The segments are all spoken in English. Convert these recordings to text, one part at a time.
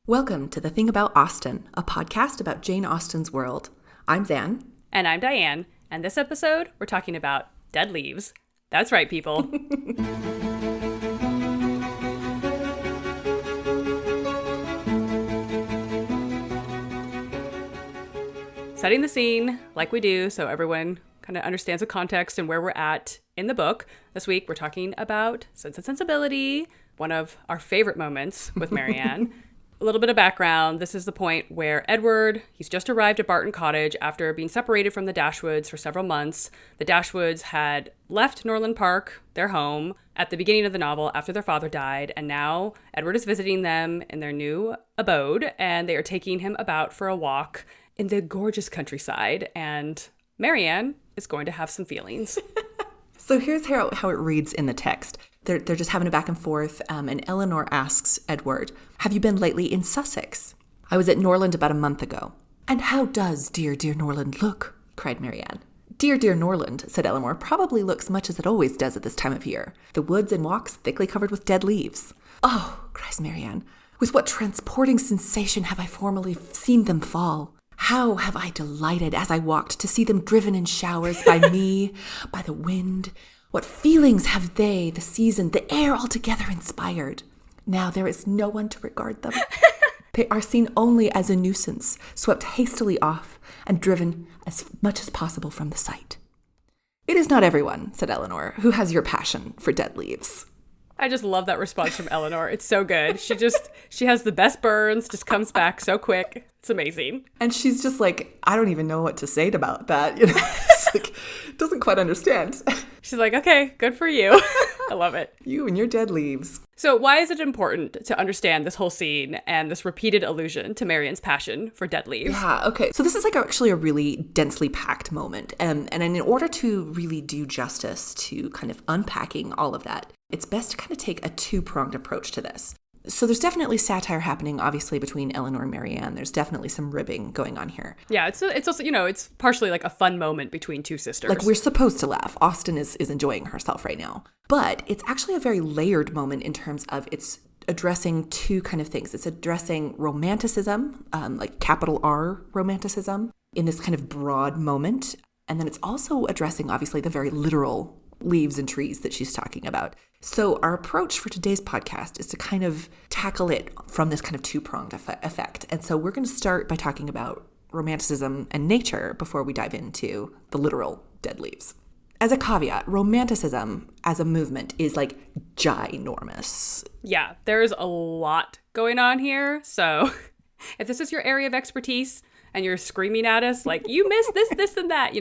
Welcome to The Thing About Austen, a podcast about Jane Austen's world. I'm Zan. And I'm Diane. And this episode, we're talking about dead leaves. That's right, people. Setting the scene like we do so everyone kind of understands the context and where we're at in the book. This week, we're talking about Sense and Sensibility, one of our favorite moments with Marianne. A little bit of background. This is the point where Edward, he's just arrived at Barton Cottage after being separated from the Dashwoods for several months. The Dashwoods had left Norland Park, their home, at the beginning of the novel after their father died, and now Edward is visiting them in their new abode, and they are taking him about for a walk in the gorgeous countryside, and Marianne is going to have some feelings. So here's how it reads in the text. They're just having a back and forth, and Eleanor asks Edward, "Have you been lately in Sussex?" "I was at Norland about a month ago." "And how does dear Norland look?" cried Marianne. Dear Norland," said Eleanor, "probably looks much as it always does at this time of year. The woods and walks thickly covered with dead leaves." "Oh," cries Marianne, "with what transporting sensation have I formerly seen them fall! How have I delighted, as I walked, to see them driven in showers by me, by the wind! What feelings have they, the season, the air altogether inspired! Now there is no one to regard them. They are seen only as a nuisance, swept hastily off, and driven as much as possible from the sight." "It is not everyone," said Eleanor, "who has your passion for dead leaves." I just love that response from Eleanor. It's so good. She has the best burns, just comes back so quick. It's amazing. And she's just like, I don't even know what to say about that. You know, it's like, doesn't quite understand. She's like, okay, good for you. I love it. You and your dead leaves. So why is it important to understand this whole scene and this repeated allusion to Marianne's passion for dead leaves? Yeah, okay. So this is like actually a really densely packed moment. And in order to really do justice to kind of unpacking all of that, it's best to kind of take a two-pronged approach to this. So there's definitely satire happening, obviously, between Eleanor and Marianne. There's definitely some ribbing going on here. Yeah, it's also, it's partially like a fun moment between two sisters. Like, we're supposed to laugh. Austen is enjoying herself right now. But it's actually a very layered moment in terms of it's addressing two kind of things. It's addressing romanticism, like capital R romanticism, in this kind of broad moment. And then it's also addressing, obviously, the very literal leaves and trees that she's talking about. So our approach for today's podcast is to kind of tackle it from this kind of two-pronged effect. And so we're going to start by talking about romanticism and nature before we dive into the literal dead leaves. As a caveat, romanticism as a movement is like ginormous. Yeah, there's a lot going on here. So if this is your area of expertise and you're screaming at us like, you missed this, and that,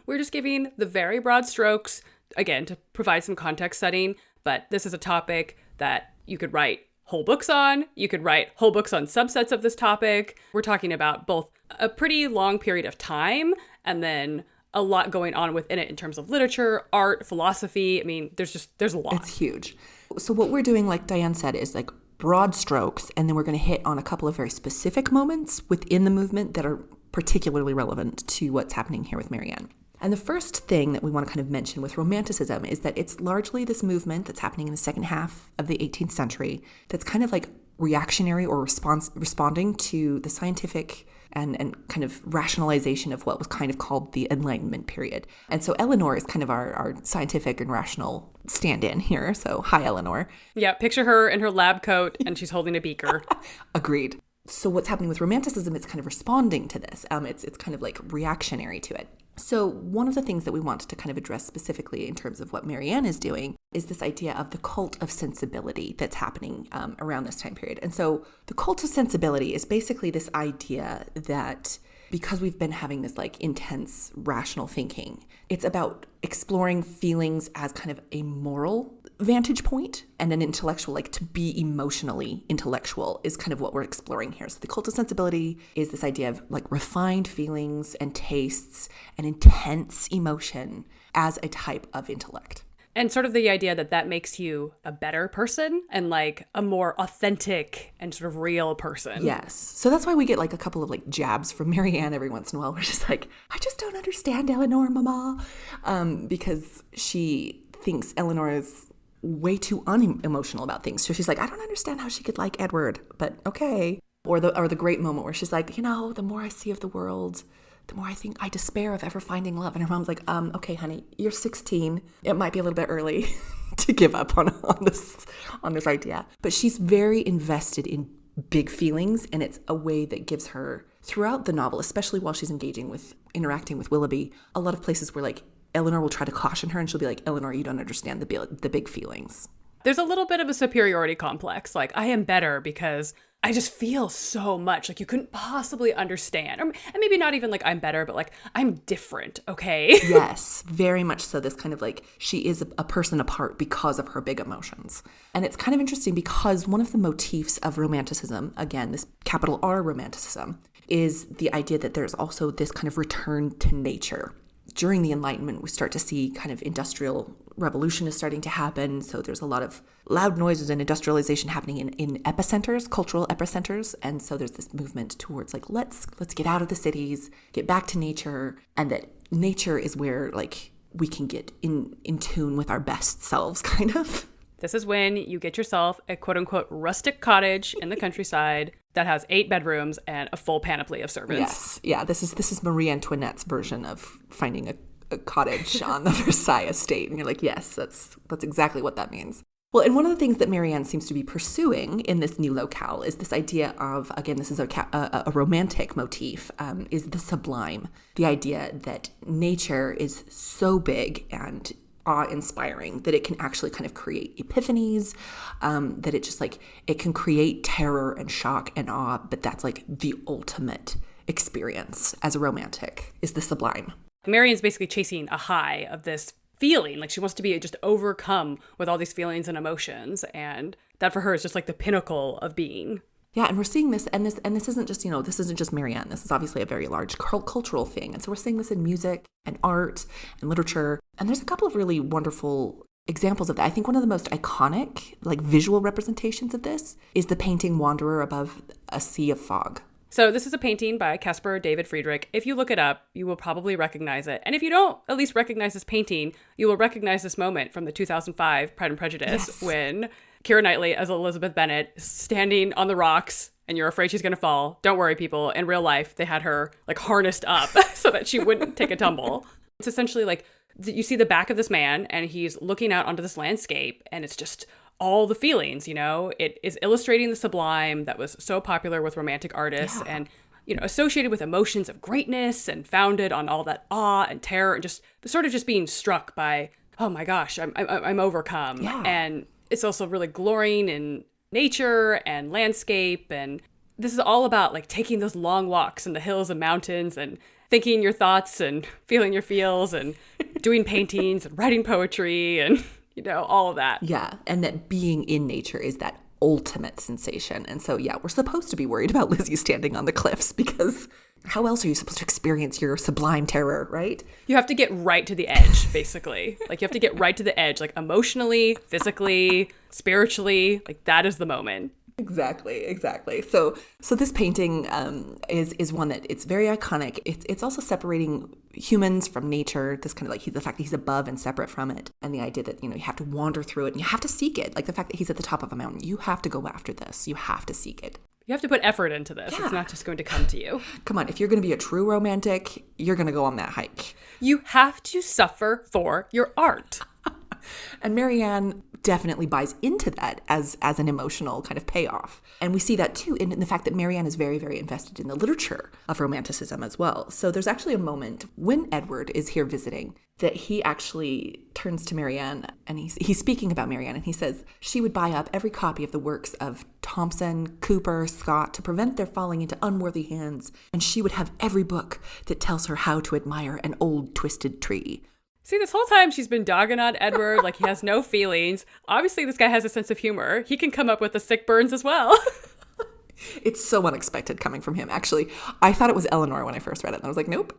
we're just giving the very broad strokes, again, to provide some context setting. But this is a topic that you could write whole books on. You could write whole books on subsets of this topic. We're talking about both a pretty long period of time and then a lot going on within it in terms of literature, art, philosophy. I mean, there's a lot. It's huge. So what we're doing, like Diane said, is like broad strokes, and then we're going to hit on a couple of very specific moments within the movement that are particularly relevant to what's happening here with Marianne. And the first thing that we want to kind of mention with Romanticism is that it's largely this movement that's happening in the second half of the 18th century that's kind of like reactionary or responding to the scientific and kind of rationalization of what was kind of called the Enlightenment period. And so Eleanor is kind of our scientific and rational stand-in here. So hi, Eleanor. Yeah, picture her in her lab coat and she's holding a beaker. Agreed. So what's happening with Romanticism, it's kind of responding to this. It's kind of like reactionary to it. So one of the things that we want to kind of address specifically in terms of what Marianne is doing is this idea of the cult of sensibility that's happening around this time period. And so the cult of sensibility is basically this idea that because we've been having this like intense rational thinking, it's about exploring feelings as kind of a moral vantage point and an intellectual, like to be emotionally intellectual is kind of what we're exploring here. So the cult of sensibility is this idea of like refined feelings and tastes and intense emotion as a type of intellect. And sort of the idea that makes you a better person and like a more authentic and sort of real person. Yes. So that's why we get like a couple of like jabs from Marianne every once in a while. We're just like, I just don't understand Eleanor, mama. Because she thinks Eleanor is way too unemotional about things. So she's like, I don't understand how she could like Edward, but okay. Or the great moment where she's like, the more I see of the world, the more I think I despair of ever finding love. And her mom's like, okay, honey, you're 16. It might be a little bit early to give up on this idea. But she's very invested in big feelings, and it's a way that gives her, throughout the novel, especially while she's interacting with Willoughby, a lot of places where like Eleanor will try to caution her and she'll be like, Eleanor, you don't understand the big feelings. There's a little bit of a superiority complex. Like, I am better because I just feel so much like you couldn't possibly understand. And maybe not even like I'm better, but like I'm different, okay? Yes, very much so. This kind of like she is a person apart because of her big emotions. And it's kind of interesting because one of the motifs of Romanticism, again, this capital R Romanticism, is the idea that there's also this kind of return to nature. During the Enlightenment, we start to see kind of industrial revolution is starting to happen. So there's a lot of loud noises and industrialization happening in epicenters, cultural epicenters. And so there's this movement towards like, let's get out of the cities, get back to nature. And that nature is where like we can get in tune with our best selves, kind of. This is when you get yourself a quote-unquote rustic cottage in the countryside that has 8 bedrooms and a full panoply of servants. Yes. Yeah, this is Marie Antoinette's version of finding a cottage on the Versailles estate. And you're like, yes, that's exactly what that means. Well, and one of the things that Marianne seems to be pursuing in this new locale is this idea of, again, this is a romantic motif, is the sublime. The idea that nature is so big and awe-inspiring that it can actually kind of create epiphanies, that it just like, it can create terror and shock and awe, but that's like the ultimate experience as a romantic, is the sublime. Marianne's basically chasing a high of this feeling, like she wants to be just overcome with all these feelings and emotions, and that for her is just like the pinnacle of being. Yeah, and we're seeing this, and this isn't just, this isn't just Marianne. This is obviously a very large cultural thing. And so we're seeing this in music and art and literature. And there's a couple of really wonderful examples of that. I think one of the most iconic, like visual representations of this is the painting Wanderer Above a Sea of Fog. So this is a painting by Caspar David Friedrich. If you look it up, you will probably recognize it. And if you don't at least recognize this painting, you will recognize this moment from the 2005 Pride and Prejudice, when Keira Knightley as Elizabeth Bennet is standing on the rocks and you're afraid she's going to fall. Don't worry, people. In real life, they had her like harnessed up so that she wouldn't take a tumble. It's essentially like you see the back of this man and he's looking out onto this landscape and it's just all the feelings, It is illustrating the sublime that was so popular with romantic artists and, associated with emotions of greatness and founded on all that awe and terror and just sort of just being struck by, oh my gosh, I'm overcome. Yeah. And it's also really glorying in nature and landscape. And this is all about like taking those long walks in the hills and mountains and thinking your thoughts and feeling your feels and doing paintings and writing poetry and, all of that. Yeah. And that being in nature is that ultimate sensation. And so, yeah, we're supposed to be worried about Lizzie standing on the cliffs because how else are you supposed to experience your sublime terror, right? You have to get right to the edge, basically. Like, you have to get right to the edge, like emotionally, physically, spiritually. Like, that is the moment. Exactly. So this painting is one that it's very iconic. It's also separating humans from nature. This kind of like the fact that he's above and separate from it, and the idea that you have to wander through it and you have to seek it. Like the fact that he's at the top of a mountain, you have to go after this. You have to seek it. You have to put effort into this. Yeah. It's not just going to come to you. Come on, if you're going to be a true romantic, you're going to go on that hike. You have to suffer for your art. And Marianne definitely buys into that as an emotional kind of payoff. And we see that too in the fact that Marianne is very, very invested in the literature of Romanticism as well. So there's actually a moment when Edward is here visiting that he actually turns to Marianne and he's speaking about Marianne and he says she would buy up every copy of the works of Thomson, Cooper, Scott to prevent their falling into unworthy hands, and she would have every book that tells her how to admire an old twisted tree. See, this whole time she's been dogging on Edward like he has no feelings. Obviously, this guy has a sense of humor. He can come up with the sick burns as well. It's so unexpected coming from him. Actually, I thought it was Eleanor when I first read it. And I was like, nope,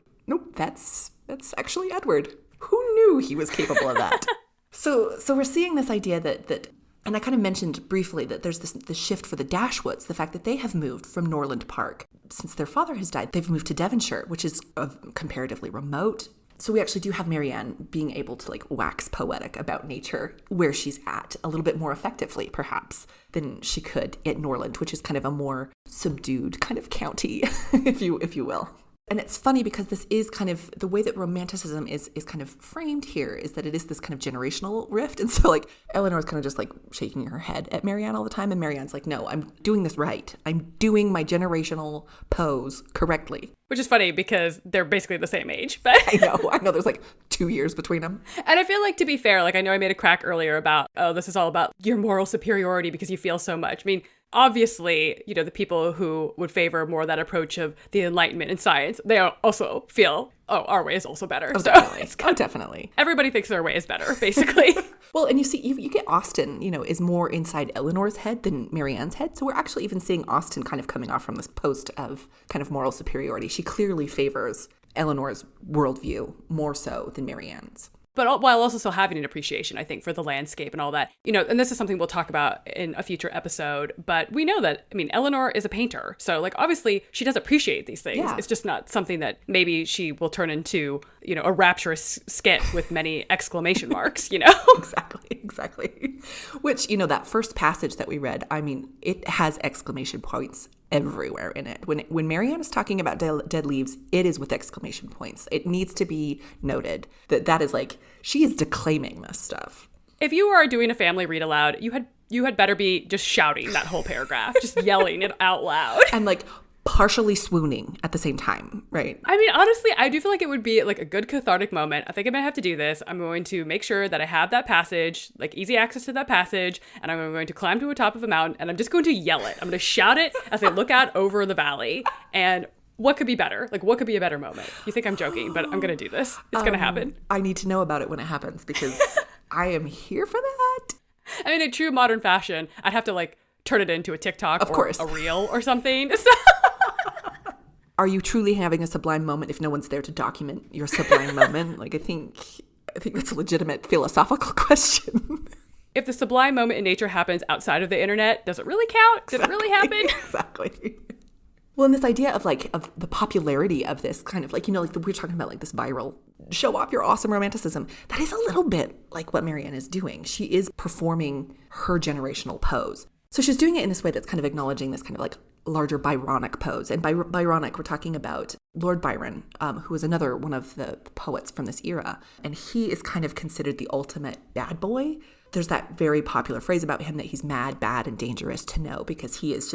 that's actually Edward. Who knew he was capable of that? So we're seeing this idea that and I kind of mentioned briefly that there's this shift for the Dashwoods, the fact that they have moved from Norland Park. Since their father has died, they've moved to Devonshire, which is comparatively remote. So we actually do have Marianne being able to like wax poetic about nature where she's at a little bit more effectively, perhaps, than she could at Norland, which is kind of a more subdued kind of county, if you will. And it's funny because this is kind of the way that Romanticism is kind of framed here, is that it is this kind of generational rift. And so like Eleanor's kind of just like shaking her head at Marianne all the time. And Marianne's like, no, I'm doing this right. I'm doing my generational pose correctly. Which is funny because they're basically the same age. But I know there's like 2 years between them. And I feel like, to be fair, like I know I made a crack earlier about, oh, this is all about your moral superiority because you feel so much. I mean, obviously, you know, the people who would favor more that approach of the Enlightenment and science, they also feel, oh, our way is also better. Oh, definitely. Definitely. Everybody thinks their way is better, basically. Well, and you see, you get Austen, you know, is more inside Eleanor's head than Marianne's head. So we're actually even seeing Austen kind of coming off from this post of kind of moral superiority. She clearly favors Eleanor's worldview more so than Marianne's. But while also still having an appreciation, I think, for the landscape and all that, you know, and this is something we'll talk about in a future episode, but we know that, I mean, Eleanor is a painter. So like, obviously she does appreciate these things. Yeah. It's just not something that maybe she will turn into, you know, a rapturous skit with many exclamation marks, you know? Exactly. Which, you know, that first passage that we read, I mean, it has exclamation points everywhere in it. When Marianne is talking about dead leaves, it is with exclamation points. It needs to be noted that is like, she is declaiming this stuff. If you are doing a family read aloud, you had better be just shouting that whole paragraph, just yelling it out loud. And like partially swooning at the same time, right? I mean, honestly, I do feel like it would be like a good cathartic moment. I think I'm gonna have to do this. I'm going to make sure that I have that passage, like easy access to that passage, and I'm going to climb to the top of a mountain, and I'm just going to yell it. I'm going to shout it as I look out over the valley. And what could be better? Like, what could be a better moment? You think I'm joking, but I'm going to do this. It's going to happen. I need to know about it when it happens because I am here for that. I mean, in true modern fashion, I'd have to like turn it into a TikTok of course. A reel or something. Are you truly having a sublime moment if no one's there to document your sublime moment? Like, I think that's a legitimate philosophical question. If the sublime moment in nature happens outside of the internet, does it really count? Did it really happen? Exactly. Well, and this idea of the popularity of this kind of like, you know, like we're talking about like this viral show off your awesome romanticism. That is a little bit like what Marianne is doing. She is performing her generational pose. So she's doing it in this way that's kind of acknowledging this kind of like larger Byronic pose. And by Byronic, we're talking about Lord Byron, who is another one of the poets from this era. And he is kind of considered the ultimate bad boy. There's that very popular phrase about him that he's mad, bad, and dangerous to know because he's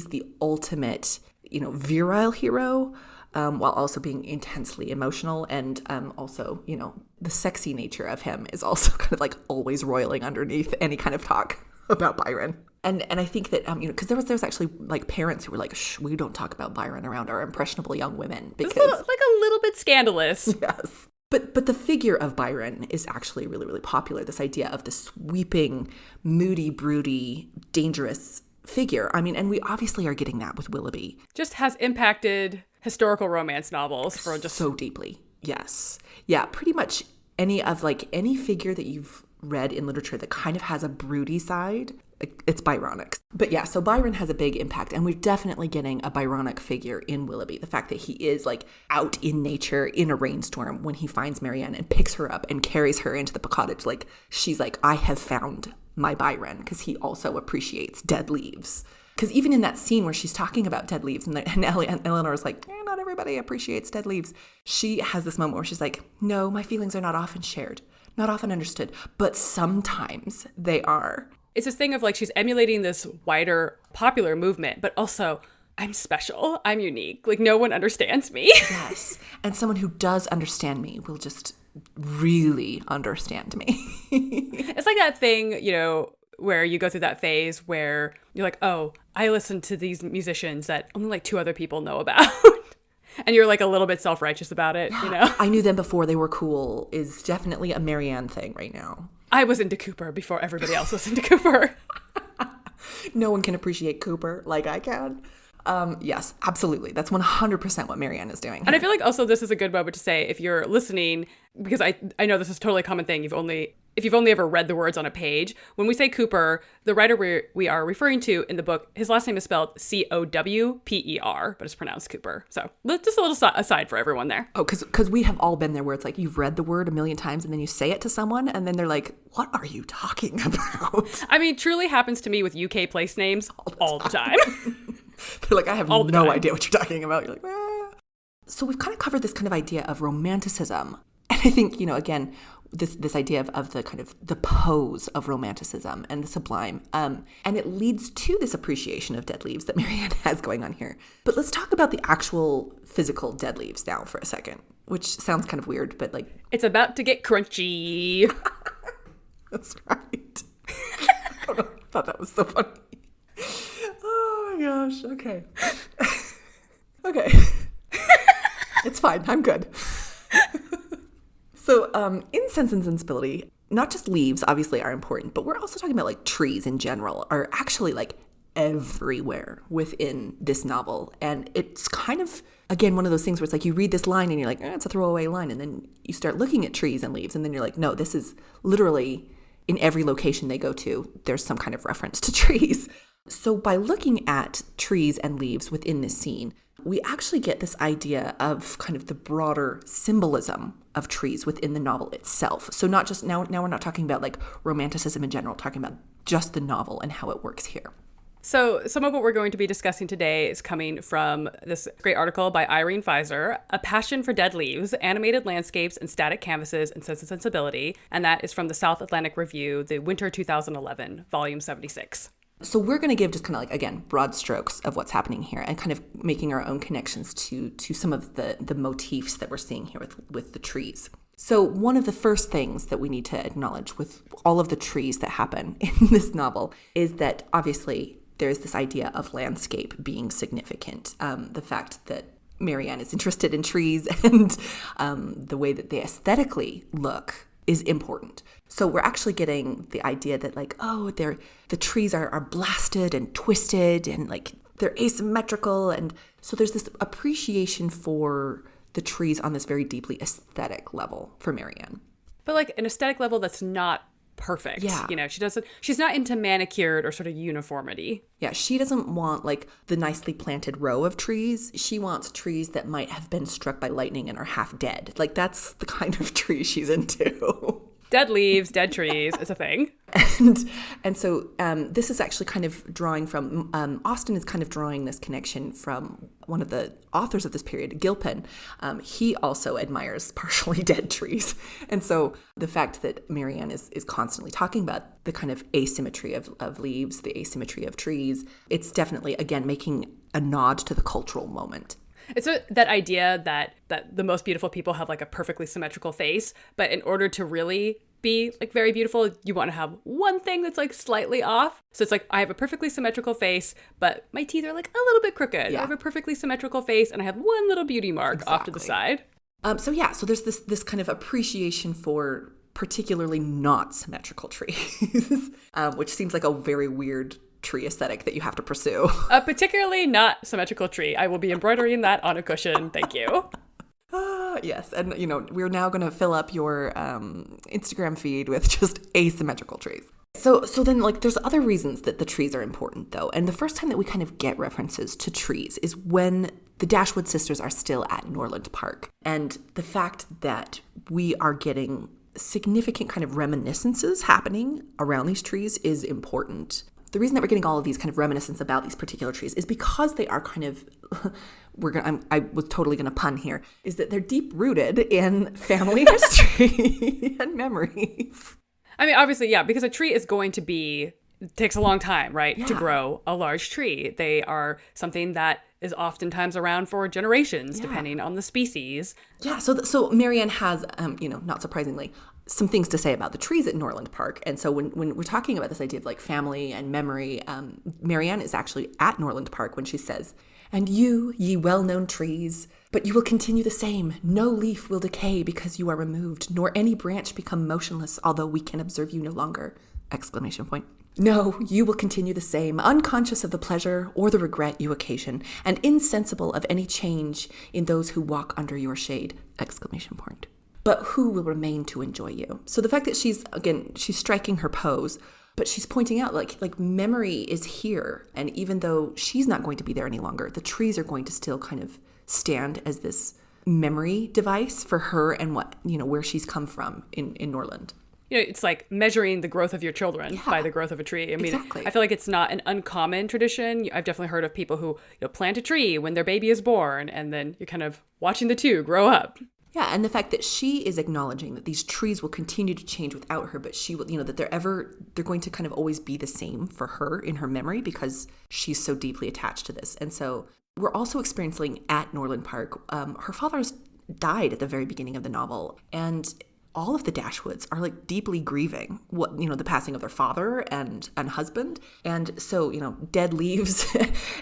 the ultimate, you know, virile hero, while also being intensely emotional. And also, you know, the sexy nature of him is also kind of like always roiling underneath any kind of talk about Byron. And I think that, you know, because there was actually like parents who were like, shh, we don't talk about Byron around our impressionable young women because it's like a little bit scandalous. Yes. But the figure of Byron is actually really, really popular. This idea of the sweeping, moody, broody, dangerous figure. I mean, and we obviously are getting that with Willoughby. Just has impacted historical romance novels for just so deeply. Yes. Yeah, pretty much any figure that you've read in literature that kind of has a broody side, it's Byronic. But yeah, so Byron has a big impact, and we're definitely getting a Byronic figure in Willoughby. The fact that he is like out in nature in a rainstorm when he finds Marianne and picks her up and carries her into the cottage. Like, she's like, I have found my Byron, because he also appreciates dead leaves. Because even in that scene where she's talking about dead leaves and Eleanor's like, not everybody appreciates dead leaves. She has this moment where she's like, no, my feelings are not often shared, not often understood, but sometimes they are. It's this thing of like she's emulating this wider popular movement, but also I'm special, I'm unique. Like no one understands me. Yes. And someone who does understand me will just really understand me. It's like that thing, you know, where you go through that phase where you're like, oh, I listen to these musicians that only like 2 other people know about. And you're like a little bit self-righteous about it, you know? I knew them before they were cool is definitely a Marianne thing right now. I was into Cooper before everybody else was into Cooper. No one can appreciate Cooper like I can. Yes, absolutely. That's 100% what Marianne is doing here. And I feel like also this is a good moment to say, if you're listening, because I know this is totally a common thing, you've only if you've only ever read the words on a page. When we say Cooper, the writer we are referring to in the book, his last name is spelled Cowper, but it's pronounced Cooper. So just a little aside for everyone there. Oh, because we have all been there where it's like you've read the word a million times and then you say it to someone and then they're like, what are you talking about? I mean, truly happens to me with UK place names all the time. They're like, I have no idea what you're talking about. You're like, ah. So we've kind of covered this kind of idea of romanticism. And I think, again, this idea of the kind of the pose of romanticism and the sublime. And it leads to this appreciation of dead leaves that Marianne has going on here. But let's talk about the actual physical dead leaves now for a second, which sounds kind of weird, but like... It's about to get crunchy. That's right. I thought that was so funny. Oh my gosh. Okay. Okay. It's fine. I'm good. So in Sense and Sensibility, not just leaves obviously are important, but we're also talking about like trees in general are actually like everywhere within this novel. And it's kind of, again, one of those things where it's like you read this line and you're like, it's a throwaway line. And then you start looking at trees and leaves and then you're like, no, this is literally in every location they go to, there's some kind of reference to trees. So by looking at trees and leaves within this scene, we actually get this idea of kind of the broader symbolism of trees within the novel itself. So not just, now we're not talking about like romanticism in general, talking about just the novel and how it works here. So some of what we're going to be discussing today is coming from this great article by Irene Fizer, A Passion for Dead Leaves, Animated Landscapes and Static Canvases in Sense and Sensibility. And that is from the South Atlantic Review, the Winter 2011, Volume 76. So we're going to give just kind of like, again, broad strokes of what's happening here and kind of making our own connections to some of the motifs that we're seeing here with the trees. So one of the first things that we need to acknowledge with all of the trees that happen in this novel is that obviously there's this idea of landscape being significant. The fact that Marianne is interested in trees and the way that they aesthetically look is important. So we're actually getting the idea that like, the trees are blasted and twisted and like they're asymmetrical. And so there's this appreciation for the trees on this very deeply aesthetic level for Marianne. But like an aesthetic level that's not perfect. Yeah. She's not into manicured or sort of uniformity. Yeah, she doesn't want like the nicely planted row of trees. She wants trees that might have been struck by lightning and are half dead. Like that's the kind of tree she's into. Dead leaves, dead trees, it's a thing. And so this is actually kind of drawing from, Austen is kind of drawing this connection from one of the authors of this period, Gilpin. He also admires partially dead trees. And so the fact that Marianne is constantly talking about the kind of asymmetry of leaves, the asymmetry of trees, it's definitely, again, making a nod to the cultural moment. It's that idea that the most beautiful people have like a perfectly symmetrical face, but in order to really be like very beautiful, you want to have one thing that's like slightly off. So it's like, I have a perfectly symmetrical face, but my teeth are like a little bit crooked. Yeah. I have a perfectly symmetrical face and I have one little beauty mark off to the side. So there's this kind of appreciation for particularly not symmetrical trees, which seems like a very weird tree aesthetic that you have to pursue. A particularly not symmetrical tree. I will be embroidering that on a cushion. Thank you. Yes. And, we're now going to fill up your Instagram feed with just asymmetrical trees. So then, like, there's other reasons that the trees are important, though. And the first time that we kind of get references to trees is when the Dashwood sisters are still at Norland Park. And the fact that we are getting significant kind of reminiscences happening around these trees is important. The reason that we're getting all of these kind of reminiscences about these particular trees is because they are kind of, I was totally going to pun here, is that they're deep rooted in family history and memories. I mean, obviously, yeah, because a tree is going to be, it takes a long time, right, to grow a large tree. They are something that is oftentimes around for generations, depending on the species. Yeah, so Marianne has, not surprisingly, some things to say about the trees at Norland Park. And so when we're talking about this idea of like family and memory, Marianne is actually at Norland Park when she says, "And you, ye well-known trees, but you will continue the same. No leaf will decay because you are removed, nor any branch become motionless, although we can observe you no longer!" ! No, you will continue the same, unconscious of the pleasure or the regret you occasion, and insensible of any change in those who walk under your shade! ! but who will remain to enjoy you? So the fact that she's striking her pose, but she's pointing out like memory is here. And even though she's not going to be there any longer, the trees are going to still kind of stand as this memory device for her and what, where she's come from in Norland. It's like measuring the growth of your children by the growth of a tree. I mean, exactly. I feel like it's not an uncommon tradition. I've definitely heard of people who plant a tree when their baby is born, and then you're kind of watching the two grow up. Yeah, and the fact that she is acknowledging that these trees will continue to change without her, but she will, that they're going to kind of always be the same for her in her memory because she's so deeply attached to this. And so we're also experiencing at Norland Park, her father's died at the very beginning of the novel, and all of the Dashwoods are like deeply grieving the passing of their father and husband. And so, dead leaves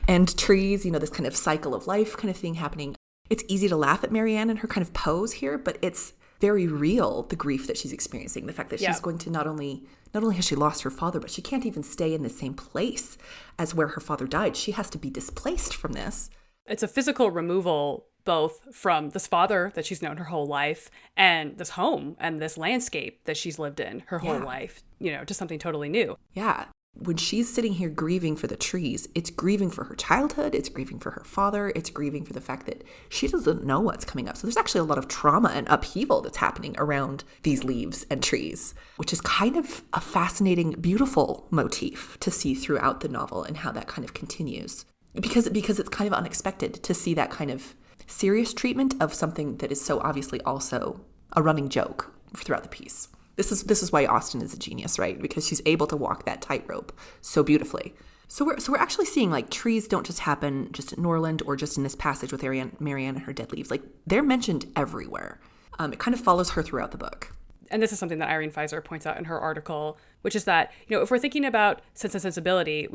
and trees, this kind of cycle of life kind of thing happening. It's easy to laugh at Marianne and her kind of pose here, but it's very real, the grief that she's experiencing. The fact that she's going to not only has she lost her father, but she can't even stay in the same place as where her father died. She has to be displaced from this. It's a physical removal both from this father that she's known her whole life and this home and this landscape that she's lived in her whole life, to something totally new. Yeah. When she's sitting here grieving for the trees, it's grieving for her childhood, it's grieving for her father, it's grieving for the fact that she doesn't know what's coming up. So there's actually a lot of trauma and upheaval that's happening around these leaves and trees, which is kind of a fascinating, beautiful motif to see throughout the novel and how that kind of continues. Because it's kind of unexpected to see that kind of serious treatment of something that is so obviously also a running joke throughout the piece. This is why Austen is a genius, right? Because she's able to walk that tightrope so beautifully. So we're actually seeing like trees don't just happen just at Norland or just in this passage with Marianne and her dead leaves. Like they're mentioned everywhere. It kind of follows her throughout the book. And this is something that Irene Pfizer points out in her article, which is that, if we're thinking about Sense and Sensibility,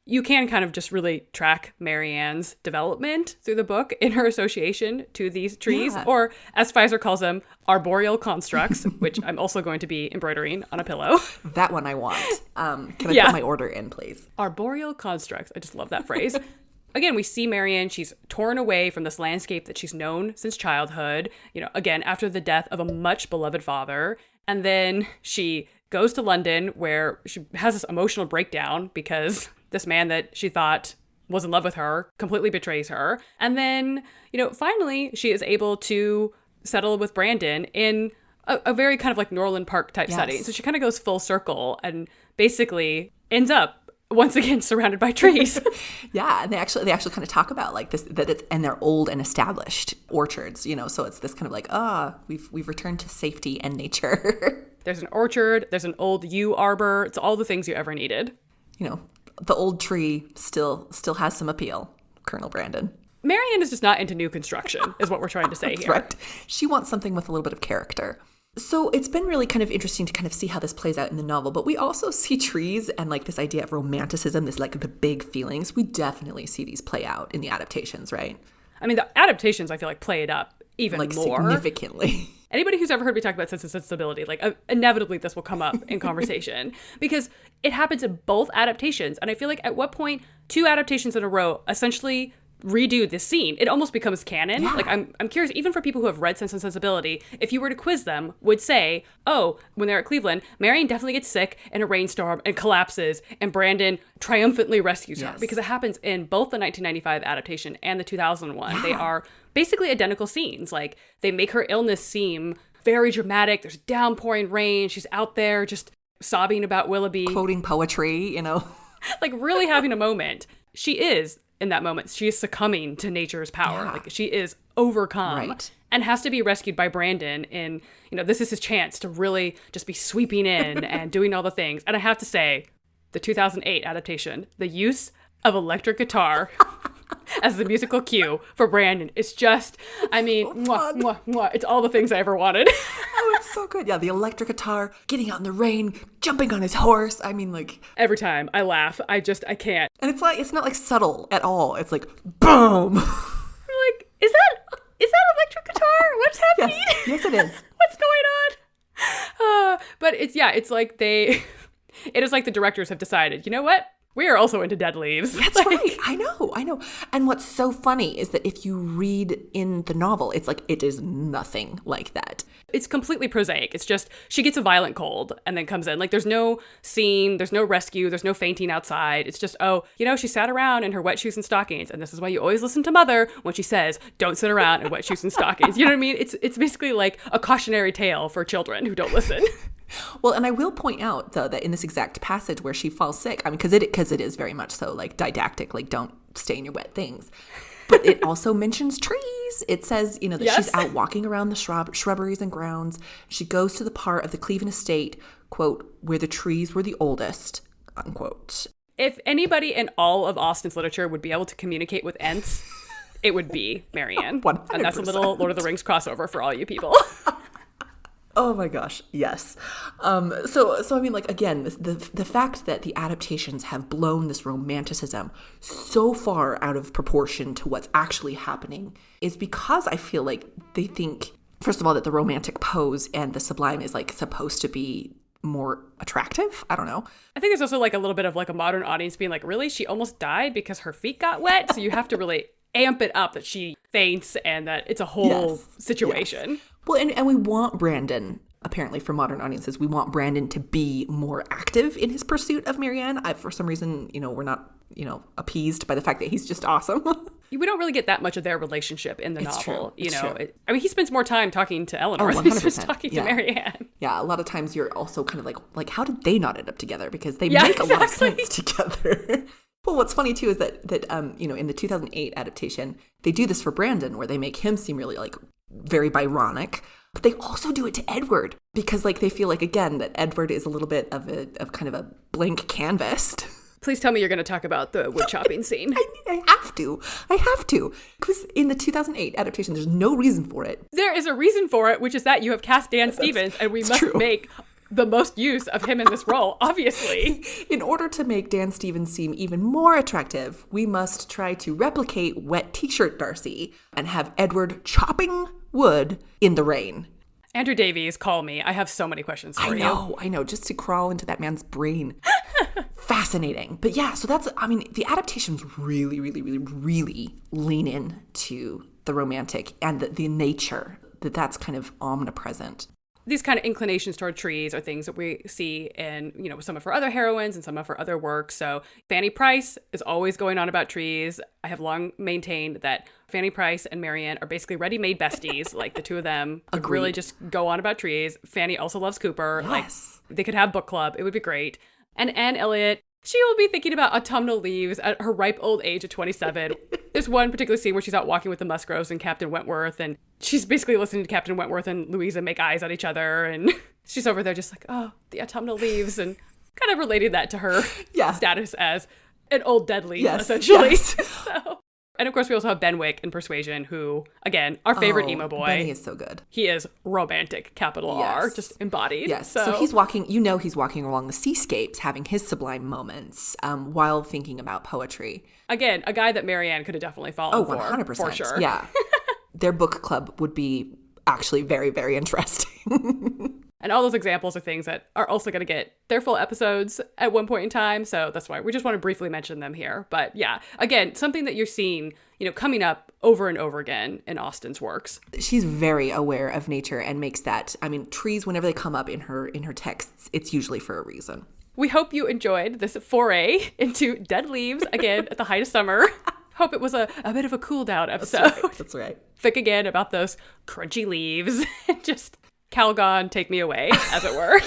you can kind of just really track Marianne's development through the book in her association to these trees, or as Pfizer calls them, arboreal constructs, which I'm also going to be embroidering on a pillow. That one I want. Can I put my order in, please? Arboreal constructs. I just love that phrase. Again, we see Marianne, she's torn away from this landscape that she's known since childhood, again, after the death of a much beloved father. And then she goes to London where she has this emotional breakdown because this man that she thought was in love with her completely betrays her. And then, finally she is able to settle with Brandon in a very kind of like Norland Park type setting. So she kind of goes full circle and basically ends up once again surrounded by trees. Yeah, and they actually kind of talk about like this, that it's, and they're old and established orchards, so it's this kind of like, we've returned to safety and nature. There's an orchard, there's an old yew arbor, it's all the things you ever needed. The old tree still has some appeal, Colonel Brandon. Marianne is just not into new construction, is what we're trying to say here. Right. She wants something with a little bit of character. So it's been really kind of interesting to kind of see how this plays out in the novel, but we also see trees and like this idea of romanticism, this like the big feelings. We definitely see these play out in the adaptations, right? I mean, the adaptations, I feel like, play it up even like more. Significantly. Anybody who's ever heard me talk about Sense and Sensibility, like inevitably this will come up in conversation because it happens in both adaptations. And I feel like at what point 2 adaptations in a row essentially redo this scene, it almost becomes canon. Yeah. Like I'm curious, even for people who have read Sense and Sensibility, if you were to quiz them, would say, oh, when they're at Cleveland, Marianne definitely gets sick in a rainstorm and collapses, and Brandon triumphantly rescues her, because it happens in both the 1995 adaptation and the 2001. Yeah. They are basically identical scenes. Like they make her illness seem very dramatic. There's downpouring rain. She's out there just sobbing about Willoughby. Quoting poetry, like really having a moment. She is, in that moment, she is succumbing to nature's power. Yeah. Like she is overcome and has to be rescued by Brandon. And, this is his chance to really just be sweeping in and doing all the things. And I have to say, the 2008 adaptation, the use of electric guitar as the musical cue for Brandon, it's just, mwah, mwah, mwah. It's all the things I ever wanted. Oh, it's so good. Yeah, the electric guitar, getting out in the rain, jumping on his horse. Every time I laugh, I can't. And it's not like subtle at all. It's like, boom. You're like, is that electric guitar? What's happening? Yes, it is. What's going on? But it's like it is like the directors have decided, you know what? We are also into dead leaves. That's right. I know. I know. And what's so funny is that if you read in the novel, it's like, it is nothing like that. It's completely prosaic. It's just she gets a violent cold and then comes in. Like, there's no scene, there's no rescue, there's no fainting outside. It's just, she sat around in her wet shoes and stockings. And this is why you always listen to Mother when she says, don't sit around in wet shoes and stockings. You know what I mean? It's basically like a cautionary tale for children who don't listen. Well, and I will point out, though, that in this exact passage where she falls sick, I mean, because it is very much so, like, didactic, like, don't stay in your wet things. But it also mentions trees. It says, that she's out walking around the shrubberies and grounds. She goes to the part of the Cleveland estate, quote, where the trees were the oldest, unquote. If anybody in all of Austen's literature would be able to communicate with Ents, it would be Marianne. 100%. And that's a little Lord of the Rings crossover for all you people. Oh my gosh, yes. So I mean, like, again, the fact that the adaptations have blown this romanticism so far out of proportion to what's actually happening is because I feel like they think, first of all, that the romantic pose and the sublime is, like, supposed to be more attractive. I don't know. I think there's also, like, a little bit of, like, a modern audience being like, really? She almost died because her feet got wet? So you have to really amp it up that she faints and that it's a whole situation. Yes. Well, and we want Brandon, apparently for modern audiences, we want Brandon to be more active in his pursuit of Marianne. For some reason, we're not, appeased by the fact that he's just awesome. We don't really get that much of their relationship in the novel. It's true. I mean, he spends more time talking to Eleanor than he spends talking to Marianne. Yeah, a lot of times you're also kind of like, how did they not end up together? Because they make a lot of sense together. Well, what's funny, too, is that in the 2008 adaptation, they do this for Brandon, where they make him seem really, like, very Byronic. But they also do it to Edward because, like, they feel like, again, that Edward is a little bit of kind of a blank canvas. Please tell me you're going to talk about the wood chopping scene. I have to. Because in the 2008 adaptation, there's no reason for it. There is a reason for it, which is that you have cast Dan Stevens, and we must make the most use of him in this role, obviously. In order to make Dan Stevens seem even more attractive, we must try to replicate wet t-shirt Darcy and have Edward chopping wood in the rain. Andrew Davies, call me. I have so many questions for you. I know. Just to crawl into that man's brain. Fascinating. But yeah, so the adaptations really, really, really, really lean in to the romantic and the nature that's kind of omnipresent. These kind of inclinations toward trees are things that we see in, some of her other heroines and some of her other works. So Fanny Price is always going on about trees. I have long maintained that Fanny Price and Marianne are basically ready-made besties. Like, the two of them would really just go on about trees. Fanny also loves Cooper. Yes. Like, they could have book club. It would be great. And Anne Elliot, she will be thinking about autumnal leaves at her ripe old age of 27. There's one particular scene where she's out walking with the Musgroves and Captain Wentworth, and she's basically listening to Captain Wentworth and Louisa make eyes at each other, and she's over there just like, oh, the autumnal leaves, and kind of related that to her status as an old dead leaf, essentially. Yes. And of course, we also have Benwick in Persuasion, who, again, our favorite emo boy. Benny is so good. He is romantic, capital R, just embodied. Yes. So he's walking along the seascapes, having his sublime moments while thinking about poetry. Again, a guy that Marianne could have definitely fallen for. 100%. For sure. Yeah. Their book club would be actually very, very interesting. And all those examples are things that are also going to get their full episodes at one point in time. So that's why we just want to briefly mention them here. But yeah, again, something that you're seeing, coming up over and over again in Austen's works. She's very aware of nature and makes that, trees, whenever they come up in her texts, it's usually for a reason. We hope you enjoyed this foray into dead leaves, again, at the height of summer. Hope it was a bit of a cool down episode. That's right. Think again about those crunchy leaves. Just Calgon, take me away, as it were.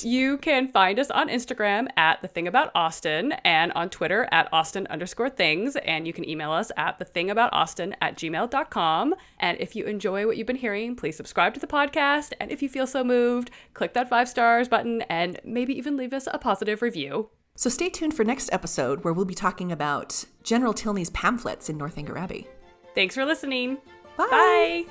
You can find us on Instagram at The Thing About Austen and on Twitter at Austen_things. And you can email us at thethingaboutausten@gmail.com. And if you enjoy what you've been hearing, please subscribe to the podcast. And if you feel so moved, click that 5 stars button and maybe even leave us a positive review. So stay tuned for next episode where we'll be talking about General Tilney's pamphlets in Northanger Abbey. Thanks for listening. Bye. Bye.